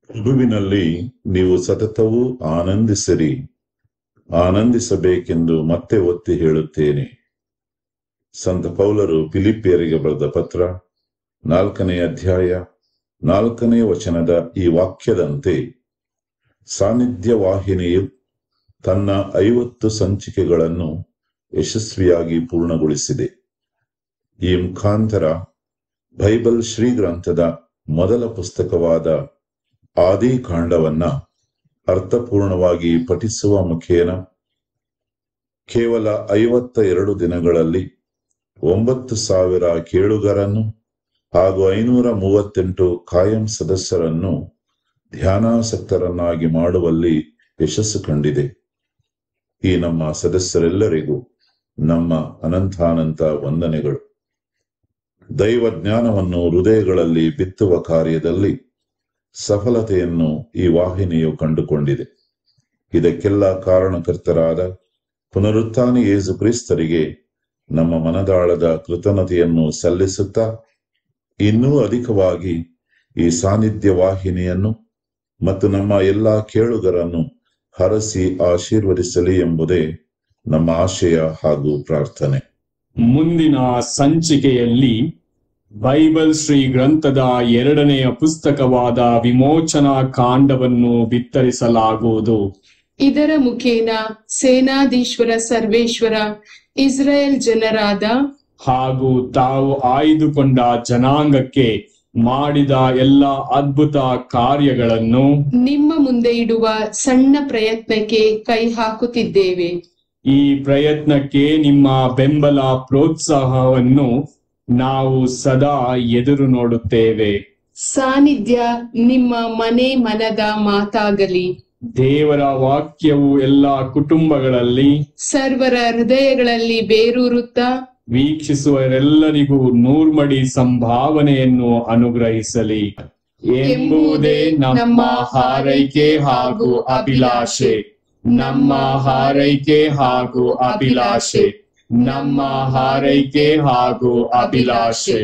ಪ್ರಭುವಿನಲ್ಲಿ ನೀವು ಸತತವೂ ಆನಂದಿಸಿರಿ. ಆನಂದಿಸಬೇಕೆಂದು ಮತ್ತೆ ಒತ್ತಿ ಹೇಳುತ್ತೇನೆ. ಸಂತ ಪೌಲರು ಫಿಲಿಪ್ಪಿಯರಿಗೆ ಬರೆದ ಪತ್ರ 4ನೇ ಅಧ್ಯಾಯ 4ನೇ ವಚನದ ಈ ವಾಕ್ಯದಂತೆ ಸಾನ್ನಿಧ್ಯ ವಾಹಿನಿಯು ತನ್ನ 50 ಸಂಚಿಕೆಗಳನ್ನು ಯಶಸ್ವಿಯಾಗಿ ಪೂರ್ಣಗೊಳಿಸಿದೆ. ಈ ಮುಖಾಂತರ ಬೈಬಲ್ ಶ್ರೀಗ್ರಂಥದ ಮೊದಲ ಪುಸ್ತಕವಾದ ಆದಿಕಾಂಡವನ್ನ ಅರ್ಥಪೂರ್ಣವಾಗಿ ಪಠಿಸುವ ಮುಖೇನ ಕೇವಲ 52 ದಿನಗಳಲ್ಲಿ 9,000 ಕೇಳುಗರನ್ನು ಹಾಗೂ 538 ಕಾಯಂ ಸದಸ್ಯರನ್ನು ಧ್ಯಾನಾಸಕ್ತರನ್ನಾಗಿ ಮಾಡುವಲ್ಲಿ ಯಶಸ್ಸು ಕಂಡಿದೆ. ಈ ನಮ್ಮ ಸದಸ್ಯರೆಲ್ಲರಿಗೂ ನಮ್ಮ ಅನಂತಾನಂತ ವಂದನೆಗಳು. ದೈವ ಜ್ಞಾನವನ್ನು ಹೃದಯಗಳಲ್ಲಿ ಬಿತ್ತುವ ಕಾರ್ಯದಲ್ಲಿ ಸಫಲತೆಯನ್ನು ಈ ವಾಹಿನಿಯು ಕಂಡುಕೊಂಡಿದೆ. ಇದಕ್ಕೆಲ್ಲ ಕಾರಣಕರ್ತರಾದ ಪುನರುತ್ಥಾನಿ ಯೇಸು ಕ್ರಿಸ್ತರಿಗೆ ನಮ್ಮ ಮನದಾಳದ ಕೃತಜ್ಞತೆಯನ್ನು ಸಲ್ಲಿಸುತ್ತಾ, ಇನ್ನೂ ಅಧಿಕವಾಗಿ ಈ ಸಾನ್ನಿಧ್ಯ ವಾಹಿನಿಯನ್ನು ಮತ್ತು ನಮ್ಮ ಎಲ್ಲಾ ಕೇಳುಗರನ್ನು ಹರಸಿ ಆಶೀರ್ವದಿಸಲಿ ಎಂಬುದೇ ನಮ್ಮ ಆಶಯ ಹಾಗೂ ಪ್ರಾರ್ಥನೆ. ಮುಂದಿನ ಸಂಚಿಕೆಯಲ್ಲಿ ಬೈಬಲ್ ಶ್ರೀ ಗ್ರಂಥದ 2ನೆಯ ಪುಸ್ತಕವಾದ ವಿಮೋಚನಾ ಕಾಂಡವನ್ನು ಬಿತ್ತರಿಸಲಾಗುವುದು. ಇದರ ಮುಖೇನ ಸೇನಾಧೀಶ್ವರ ಸರ್ವೇಶ್ವರ ಇಸ್ರಾಯೇಲ್ ಜನರಾದ ಹಾಗೂ ತಾವು ಆಯ್ದುಕೊಂಡ ಜನಾಂಗಕ್ಕೆ ಮಾಡಿದ ಎಲ್ಲ ಅದ್ಭುತ ಕಾರ್ಯಗಳನ್ನು ನಿಮ್ಮ ಮುಂದೆ ಇಡುವ ಸಣ್ಣ ಪ್ರಯತ್ನಕ್ಕೆ ಕೈ ಹಾಕುತ್ತಿದ್ದೇವೆ. ಈ ಪ್ರಯತ್ನಕ್ಕೆ ನಿಮ್ಮ ಬೆಂಬಲ ಪ್ರೋತ್ಸಾಹವನ್ನು ನಾವು ಸದಾ ಎದುರು ನೋಡುತ್ತೇವೆ. ಸಾನ್ನಿಧ್ಯ ನಿಮ್ಮ ಮನೆ ಮನದ ಮಾತಾಗಲಿ. ದೇವರ ವಾಕ್ಯವು ಎಲ್ಲ ಕುಟುಂಬಗಳಲ್ಲಿ ಸರ್ವರ ಹೃದಯಗಳಲ್ಲಿ ಬೇರೂರುತ್ತಾ ವೀಕ್ಷಿಸುವರೆಲ್ಲರಿಗೂ ನೂರ್ಮಡಿ ಸಂಭಾವನೆಯನ್ನು ಅನುಗ್ರಹಿಸಲಿ ಎಂಬುದೇ ನಮ್ಮ ಹಾರೈಕೆ ಹಾಗೂ ಅಭಿಲಾಷೆ. ನಮ್ಮ ಹಾರೈಕೆ ಹಾಗೂ ಅಭಿಲಾಷೆ. ನಮ್ಮ ಹಾರೈಕೆ ಹಾಗೂ ಅಭಿಲಾಷೆ.